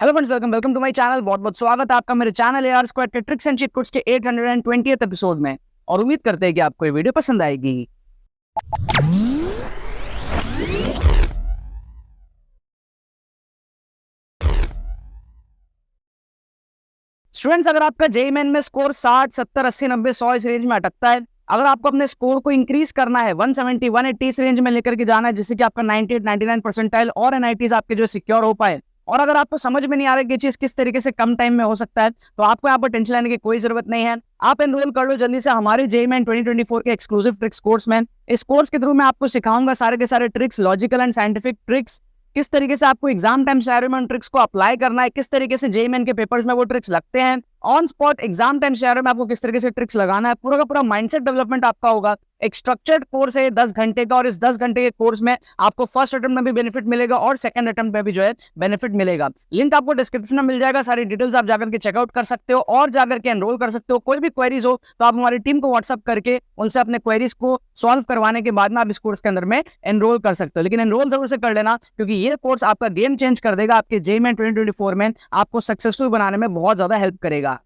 Hello friends, welcome to my channel. बहुत बहुत स्वागत है आपका मेरे चैनल AR स्क्वायर के ट्रिक्स एंड चीट कोड्स के 820th एपिसोड में। और उम्मीद करते हैं कि आपको ये वीडियो पसंद आएगी। स्टूडेंट्स, अगर आपका जेईई मेन में स्कोर 60, 70, 80, 90, 100 इस रेंज में अटकता है, अगर आपको अपने स्कोर को इंक्रीज करना है 170, 180 इस रेंज में लेकर के जाना है, जिससे कि आपका 98, 99 परसेंटाइल और NITs आपके जो सिक्योर हो पाए, और अगर आपको समझ में नहीं आ रहा है कि चीज किस तरीके से कम टाइम में हो सकता है, तो आपको यहाँ पर टेंशन लेने की कोई जरूरत नहीं है। आप एनरोल कर लो जल्दी से हमारे जेईई मेन 2024 के एक्सक्लूसिव ट्रिक्स कोर्स में। इस कोर्स के थ्रू मैं आपको सिखाऊंगा सारे के सारे tricks, logical and scientific tricks, किस तरीके से आपको एग्जाम टाइम शेयर में उन ट्रिक्स को अप्लाई करना है, किस तरीके से जेईई मेन के पेपर्स में वो ट्रिक्स लगते हैं, on spot exam time share में आपको किस तरीके से ट्रिक्स लगाना है, पूरा का पूरा माइंडसेट डेवलपमेंट आपका होगा। एक स्ट्रक्चर्ड कोर्स है 10 घंटे का, और इस 10 घंटे के कोर्स में आपको फर्स्ट अटेम्प्ट में भी बेनिफिट मिलेगा और सेकंड अटेम्प्ट में भी जो है बेनिफिट मिलेगा। लिंक आपको डिस्क्रिप्शन में मिल जाएगा, सारी डिटेल्स आप जाकर के चेकआउट कर सकते हो और जाकर के एनरोल कर सकते हो। कोई भी क्वेरीज हो तो आप हमारी टीम को व्हाट्सअप करके उनसे अपने क्वेरीज को सॉल्व करवाने के बाद में आप इस कोर्स के अंदर में एनरोल कर सकते हो। लेकिन एनरोल जरूर से कर लेना, क्योंकि ये कोर्स आपका गेम चेंज कर देगा। आपके जेईई मेन 2024 में आपको सक्सेसफुल बनाने में बहुत ज्यादा हेल्प करेगा।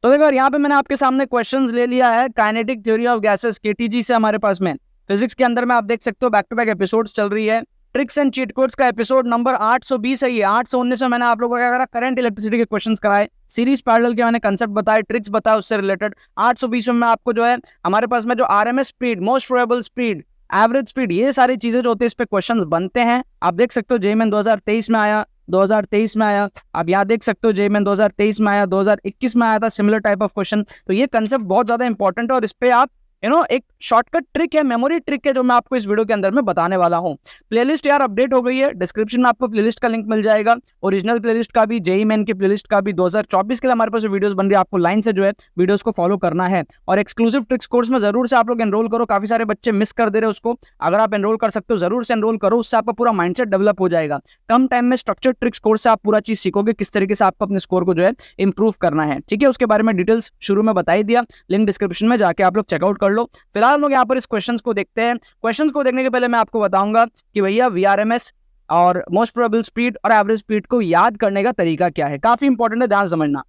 तो देखो, यहाँ पे मैंने आपके सामने क्वेश्चंस ले लिया है kinetic theory of gases KTG से हमारे पास में। फिजिक्स के अंदर में आप देख सकते हो बैक टू बैक एपिसोड्स चल रही है। ट्रिक्स एंड चीट कोड्स का एपिसोड नंबर 820 है ये। 819 में मैंने आप लोगों को क्या करा, करंट इलेक्ट्रिसिटी के क्वेश्चंस कराए, सीरीज पैरेलल के मैंने कंसेप्ट बताए, ट्रिक्स बताए उससे रिलेटेड। 820 में मैं आपको जो है हमारे पास में जो RMS speed, most probable speed, average speed, ये सारी चीजें जो होती है इस पे क्वेश्चंस बनते हैं। आप देख सकते हो जेईई मेन 2023 में आया, 2023 में आया। आप यहाँ देख सकते हो जेईई मेन 2023 में आया, 2021 में आया था सिमिलर टाइप ऑफ क्वेश्चन। तो ये कंसेप्ट बहुत ज्यादा इंपॉर्टेंट है और इस पे आप एक शॉर्टकट ट्रिक है, मेमोरी ट्रिक है, जो मैं आपको इस वीडियो के अंदर में बताने वाला हूँ। प्लेलिस्ट यार अपडेट हो गई है, डिस्क्रिप्शन में आपको प्लेलिस्ट का लिंक मिल जाएगा। ओरिजिनल प्लेलिस्ट का भी, जेईई मेन की प्लेलिस्ट का भी, 2024 के लिए हमारे पास वीडियोस बन रही है। आपको लाइन से जो है वीडियोस को फॉलो करना है। और एक्सक्लूसिव ट्रिक्स कोर्स में जरूर से आप लोग एनरोल करो, काफी सारे बच्चे मिस कर दे रहे हैं उसको। अगर आप एनरोल कर सकते हो जरूर से एनरोल करो, उससे आपका पूरा माइंडसेट डेवलप हो जाएगा। कम टाइम में स्ट्रक्चर ट्रिक्स कोर्स से आप पूरा चीज सीखोगे, किस तरीके से आपको अपने स्कोर को जो है इंप्रूव करना है। ठीक है, उसके बारे में डिटेल्स शुरू में बता ही दिया, लिंक डिस्क्रिप्शन में जाके आप लोग चेकआउट कर लो। फिलहाल लोग यहाँ पर इस क्वेश्चंस को देखते हैं। क्वेश्चंस को देखने के पहले मैं आपको बताऊंगा कि भैया VRMS और मोस्ट प्रोबेबल स्पीड और एवरेज स्पीड को याद करने का तरीका क्या है। काफी इंपॉर्टेंट है, ध्यान समझना।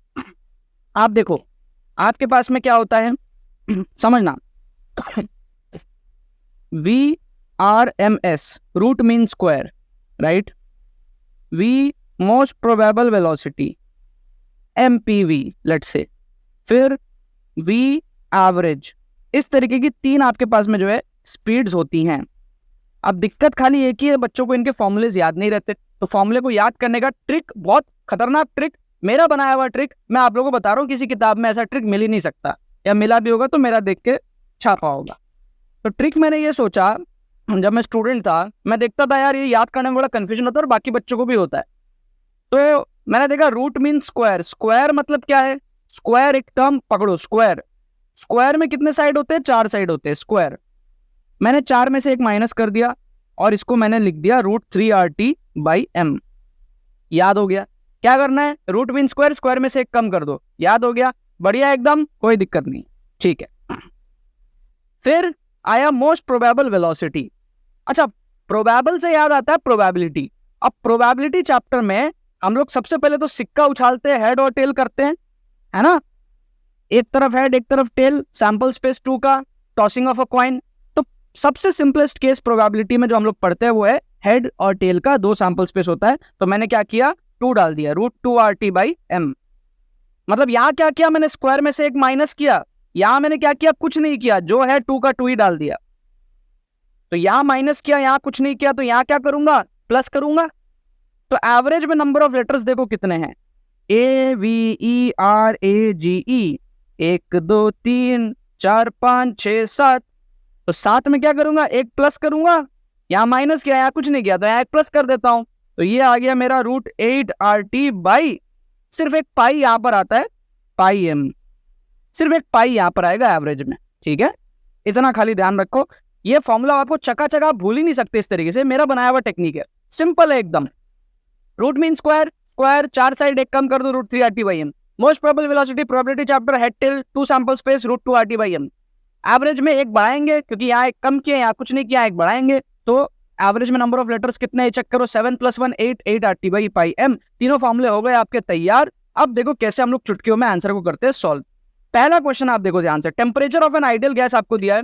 आप देखो, आपके पास में क्या होता है समझना। VRMS root mean square, right. V most probable velocity, MPV let's say. फिर V एवरेज। इस तरीके की 3 आपके पास में जो है स्पीड्स होती हैं। अब दिक्कत खाली एक ही है, बच्चों को इनके फॉर्मूलेज याद नहीं रहते। तो फॉर्मूले को याद करने का ट्रिक, बहुत खतरनाक ट्रिक, मेरा बनाया हुआ ट्रिक मैं आप लोगों को बता रहा हूँ। किसी किताब में ऐसा ट्रिक मिल ही नहीं सकता, या मिला भी होगा तो मेरा देख के छापा होगा। तो ट्रिक मैंने ये सोचा, जब मैं स्टूडेंट था मैं देखता था यार ये याद करने में बड़ा कंफ्यूजन होता है और बाकी बच्चों को भी होता है। तो मैंने देखा रूट मीन स्क्वायर। स्क्वायर मतलब क्या है? स्क्वायर एक टर्म पकड़ो, स्क्वायर। स्क्वायर में कितने साइड होते हैं? 4 साइड होते हैं स्क्वायर। मैंने 4 में से एक माइनस कर दिया और इसको मैंने लिख दिया √3RT/m। याद हो गया? क्या करना है? रूट मीन स्क्वायर, स्क्वायर में से एक कम कर दो। याद हो गया? बढ़िया, एकदम कोई दिक्कत नहीं। ठीक है, फिर आया मोस्ट प्रोबेबल वेलोसिटी। अच्छा, प्रोबेबल से याद आता है प्रोबेबिलिटी। अब प्रोबेबिलिटी चैप्टर में हम लोग सबसे पहले तो सिक्का उछालते हैं, हेड और टेल करते हैं, है ना। एक तरफ हेड एक तरफ टेल, सैंपल स्पेस 2 का, टॉसिंग ऑफ अ कॉइन। तो सबसे सिंपलेस्ट केस प्रोबेबिलिटी में जो हम लोग पढ़ते हैं वो है हेड और टेल का 2 सैंपल स्पेस होता है। तो मैंने क्या किया, 2 डाल दिया, √2RT/m। मतलब यहाँ क्या किया मैंने, स्क्वायर में से एक माइनस किया। यहाँ मैंने क्या किया, कुछ नहीं किया, जो है 2 का 2 ही डाल दिया। तो यहाँ माइनस किया, यहाँ कुछ नहीं किया, तो यहाँ क्या करूंगा, प्लस करूंगा। तो एवरेज में नंबर ऑफ लेटर्स देखो कितने हैं, AVERAGE, 1 2 3 4 5 6 7। तो 7 में क्या करूंगा, एक प्लस करूंगा। यहाँ माइनस किया, यहाँ कुछ नहीं किया, तो यहाँ एक प्लस कर देता हूं। तो ये आ गया मेरा √8RT/, सिर्फ एक पाई यहाँ पर आता है, πm, सिर्फ एक पाई यहाँ पर आएगा एवरेज में। ठीक है, इतना खाली ध्यान रखो। ये फॉर्मूला आपको चकाचक आप भूल ही नहीं सकते। इस तरीके से मेरा बनाया हुआ टेक्निक है, सिंपल है एकदम। Root mean square, square 4 side एक कम कर दो, √3RT/m। Most probable velocity, probability chapter, head tail 2 sample space, √2RT/m। Average में एक बढ़ाएंगे, क्योंकि यहाँ एक कम किया, यहाँ कुछ नहीं किया, एक बढ़ाएंगे, तो एवरेज में नंबर ऑफ लेटर्स कितने चेक करो, 7 + 1 8, 8 RT बाई पाई m। तीनों फॉर्मूले हो गए आपके तैयार। अब देखो कैसे हम लोग चुटकियों में आंसर को करते हैं सॉल्व। पहला क्वेश्चन आप देखो ध्यान से, temperature of an ideal gas आपको दिया है,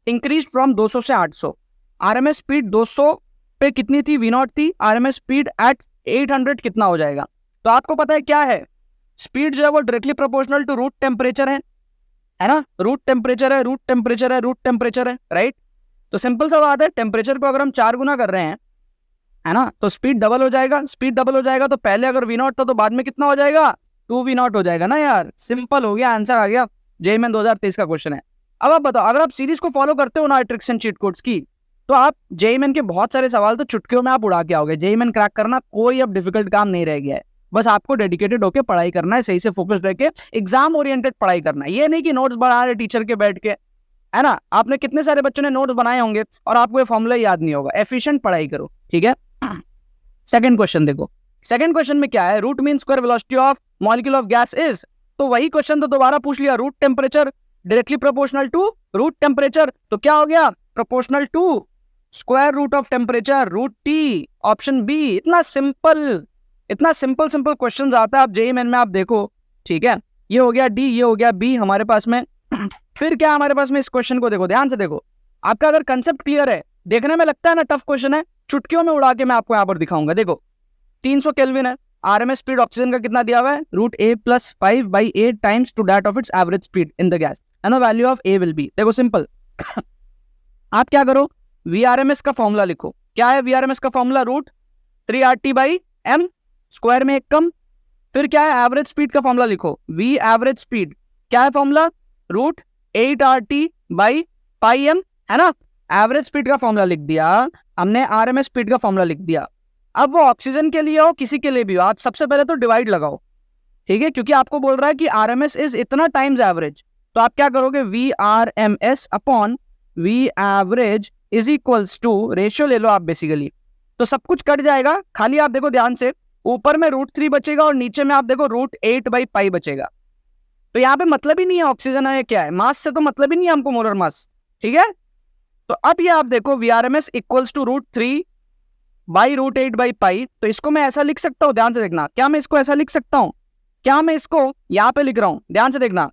इंक्रीज फ्रॉम 200 से 800। आरएमएस स्पीड 200 पे कितनी थी, V0 थी। आरएमएस स्पीड एट 800 कितना हो जाएगा? तो आपको पता है क्या है, स्पीड जो है वो directly proportional to root temperature है ना। रूट टेम्परेचर है, रूट टेम्परेचर है, रूट टेम्परेचर है, राइट। तो सिंपल सा बात है, टेम्परेचर को अगर हम 4 गुना कर रहे हैं, है ना, तो स्पीड डबल हो जाएगा। स्पीड डबल हो जाएगा तो पहले अगर V0 था तो बाद में कितना हो जाएगा, 2V0 हो जाएगा ना यार। सिंपल हो गया, आंसर आ गया। जेईई 2023 का क्वेश्चन है। अब आप बताओ, अगर आप सीरीज को फॉलो करते हो ना ट्रिक्स एंड चीट कोड्स की, तो आप जेईई के बहुत सारे सवाल तो चुटकियों में आप उड़ा के आओगे। जेईई क्रैक करना कोई अब डिफिकल्ट काम नहीं रह गया है। बस आपको डेडिकेटेड होकर पढ़ाई करना है, सही से फोकस्ड रह के एग्जाम ओरिएंटेड पढ़ाई करना है। ये नहीं कि नोट्स बना रहे टीचर के बैठ के, है ना। आपने कितने सारे बच्चों ने नोट्स बनाए होंगे और आपको ये फॉर्मूला याद नहीं होगा। एफिशिएंट पढ़ाई करो, ठीक है। सेकंड क्वेश्चन देखो, सेकंड क्वेश्चन में क्या है, root mean square velocity of molecule of gas is. तो वही क्वेश्चन तो दोबारा पूछ लिया, root temperature directly proportional to root temperature, तो क्या हो गया, proportional to square root of temperature, root T, option B. इतना सिंपल सिंपल क्वेश्चन आता है आप जेईई मेन में, आप देखो, ठीक है। ये हो गया डी, ये हो गया बी हमारे पास में। फिर क्या हमारे पास में, इस क्वेश्चन को देखो ध्यान से देखो। आपका अगर कंसेप्ट क्लियर है, देखने में लगता है ना टफ क्वेश्चन है, चुटकियों में उड़ा के मैं आपको यहाँ पर दिखाऊंगा। देखो 300 केल्विन है, आरएमएस स्पीड ऑक्सीजन का कितना दिया हुआ है, √A+5/8 times two that of its average speed in the gas, and the value of A will be. देखो सिंपल, आप क्या करो, VRMS का फॉर्मूला लिखो। क्या है VRMS का फॉर्मूला, √3RT/m, स्क्वायर में एक कम। फिर क्या है, एवरेज स्पीड का फॉर्मूला लिखो, V एवरेज स्पीड, क्या है फॉर्मूला, √8RT/πm, है ना। एवरेज स्पीड का फॉर्मूला लिख दिया हमने, आरएमएस स्पीड का फॉर्मूला लिख दिया। अब वो ऑक्सीजन के लिए हो, किसी के लिए भी हो, आप सबसे पहले तो डिवाइड लगाओ, ठीक है, क्योंकि आपको बोल रहा है कि आरएमएस इज इतना टाइम्स एवरेज। तो आप क्या करोगे, VRMS upon V average is equals to, ratio ले लो आप बेसिकली, तो सब कुछ कट जाएगा। खाली आप देखो ध्यान से, ऊपर में √3 बचेगा और नीचे में आप देखो √8/π बचेगा। तो यहाँ पे मतलब ही नहीं है ऑक्सीजन है क्या है, मास से तो मतलब ही नहीं है हमको, मोलर मास, ठीक है। तो अब ये आप देखो, VRMS इक्वल्स टू √3/√8/π। तो इसको मैं ऐसा लिख सकता हूँ, ध्यान से देखना, क्या मैं इसको ऐसा लिख सकता हूँ, क्या मैं इसको यहाँ पे लिख रहा हूँ, ध्यान से देखना,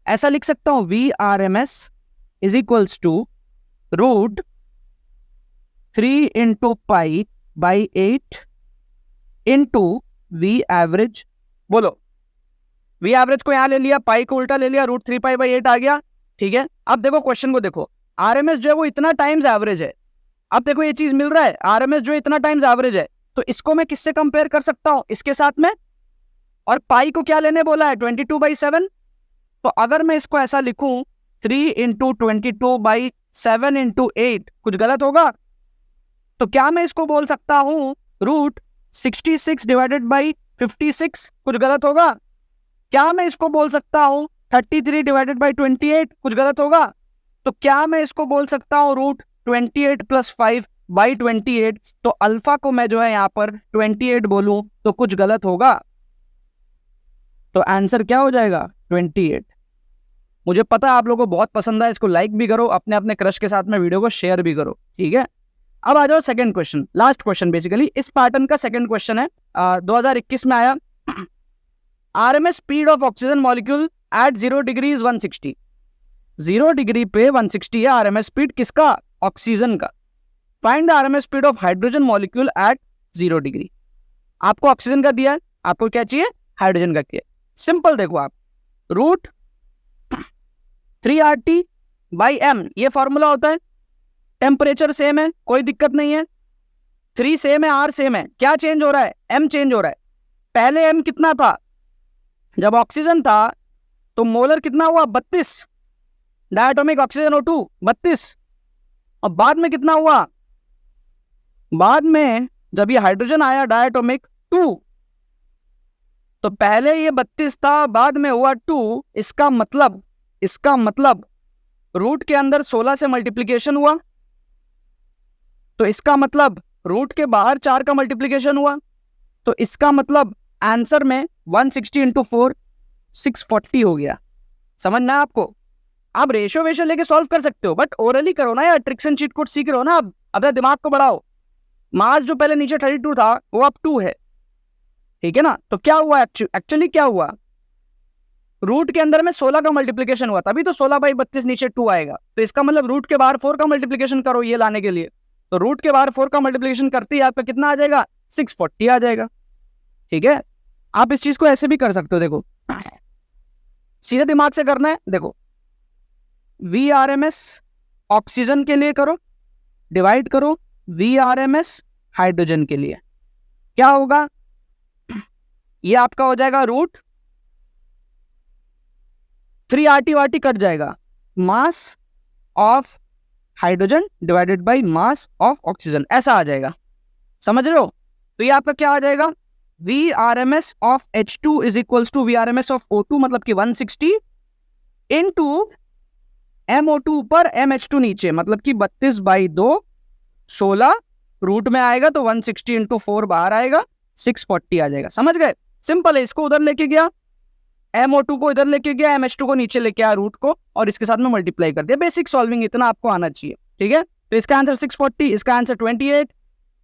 ऐसा लिख सकता हूँ, VRMS is equals to √3 × π/8 into V average. बोलो, V एवरेज को यहाँ ले लिया, पाई को उल्टा ले लिया, √3π/8 आ गया, ठीक है। अब देखो क्वेश्चन को देखो, आरएमएस जो है वो इतना टाइम्स एवरेज है। अब देखो ये चीज मिल रहा है, आरएमएस जो इतना टाइम्स एवरेज है, तो इसको मैं किससे कंपेयर कर सकता हूं, इसके साथ में। और पाई को क्या लेने बोला है, 22/7। तो अगर मैं इसको ऐसा लिखूं, 3 × 22/7 × 8, कुछ गलत होगा? तो क्या मैं इसको बोल सकता हूं √66/56, कुछ गलत होगा? क्या मैं इसको बोल सकता हूं 33/28, कुछ गलत होगा? तो क्या मैं इसको बोल सकता हूं √28 + 5/28? तो अल्फा को मैं जो है यहाँ पर 28 बोलूं तो कुछ गलत होगा? तो आंसर क्या हो जाएगा, 28। मुझे पता है आप लोगों को बहुत पसंद है, इसको लाइक भी करो, अपने अपने क्रश के साथ में वीडियो को शेयर भी करो, ठीक है। अब आ जाओ second question, last question basically इस पैटर्न का सेकंड क्वेश्चन है, 2021 में आया। RMS speed of oxygen molecule eight 0 degree is 160। 0 degree पे 160 है आरएमएस स्पीड, किसका, ऑक्सीजन का। Find the RMS speed of hydrogen molecule eight 0 degree. आपको ऑक्सीजन का दिया है, आपको क्या चाहिए, हाइड्रोजन का चाहिए। सिंपल देखो आप, √3RT/m ये फॉर्मूला होता है। टेम्परेचर सेम है, कोई दिक्कत नहीं है, 3 सेम है, R सेम है, क्या चेंज हो रहा है, M चेंज हो रहा है। पहले M कितना था, जब ऑक्सीजन था तो मोलर कितना हुआ, 32, डायटोमिक ऑक्सीजन O2 32, और बाद में कितना हुआ, बाद में जब ये हाइड्रोजन आया डायटोमिक 2, तो पहले ये 32 था, बाद में हुआ 2। इसका मतलब रूट के अंदर 16 से मल्टीप्लीकेशन हुआ, तो इसका मतलब रूट के बाहर 4 का मल्टीप्लीकेशन हुआ, तो इसका मतलब आंसर में 160 × 4 640 हो गया। समझना है आपको? आप रेशियो वेशियो लेके सॉल्व कर सकते हो, बट ओरली करो ना यार, ट्रिक्स एंड चीट कोड सीख रहे हो ना आप, अपने दिमाग को बढ़ाओ, मास जो पहले नीचे 32 था वो अब 2 है, ठीक है ना। तो क्या हुआ एक्चुअली क्या हुआ, रूट के अंदर में 16 का मल्टीप्लीकेशन हुआ, तभी तो 16/32 नीचे 2 आएगा। तो इसका मतलब रूट के बाहर 4 का मल्टीप्लीकेशन करो ये लाने के लिए, तो रूट के बाहर 4 का मल्टीप्लीकेशन करते ही आपका कितना आ जाएगा, 640 आ जाएगा, ठीक है। आप इस चीज को ऐसे भी कर सकते हो, देखो सीधे दिमाग से करना है। देखो VRMS ऑक्सीजन के लिए करो, डिवाइड करो VRMS हाइड्रोजन के लिए, क्या होगा, ये आपका हो जाएगा रूट 3 RT कट जाएगा, mass of hydrogen divided by mass of oxygen, ऐसा आ जाएगा, समझ रहे हो। तो ये आपका क्या आ जाएगा, VRMS of H2 is equals to VRMS of O2, मतलब कि 160 इनटू MO2 ऊपर MH2 नीचे, मतलब कि 32/2 16 रूट में आएगा तो 160 इंटू 4 बाहर आएगा, 640 आ जाएगा, समझ गए। सिंपल है, इसको उधर लेके गया, MO2 को इधर लेके गया, MH2 को नीचे लेके आया रूट को, और इसके साथ में मल्टीप्लाई कर दिया। बेसिक सॉल्विंग इतना आपको आना चाहिए, ठीक है। तो इसका आंसर 640, इसका आंसर 28,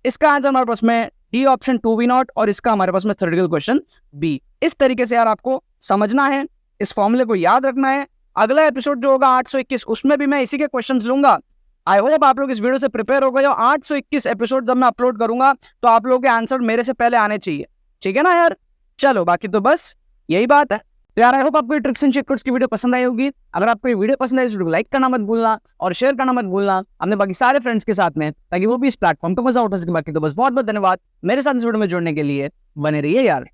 इसका आंसर हमारे पास में डी ऑप्शन 2V0, और इसका हमारे पास में थ्योरेटिकल क्वेश्चन बी। इस तरीके से यार आपको समझना है, इस फॉर्मूले को याद रखना है। अगला एपिसोड जो होगा 821, उसमें भी मैं इसी के क्वेश्चंस लूंगा। आई होप आप लोग इस वीडियो से प्रिपेयर हो गए हो। 821 एपिसोड जब मैं अपलोड करूंगा तो आप लोगों के आंसर मेरे से पहले आने चाहिए, ठीक है ना यार। चलो बाकी तो बस यही बात है। तो यार आई होप आपको ट्रिक्स एंड ट्रिक्स की वीडियो पसंद आई होगी। अगर आपको ये वीडियो पसंद आई तो वीडियो को लाइक करना मत भूलना और शेयर करना मत भूलना अपने बाकी सारे फ्रेंड्स के साथ में, ताकि वो भी इस प्लेटफॉर्म पे मजा उठा सके। बाकी तो बस बहुत बहुत धन्यवाद मेरे साथ इस वीडियो में जुड़ने के लिए, बने रहिए यार।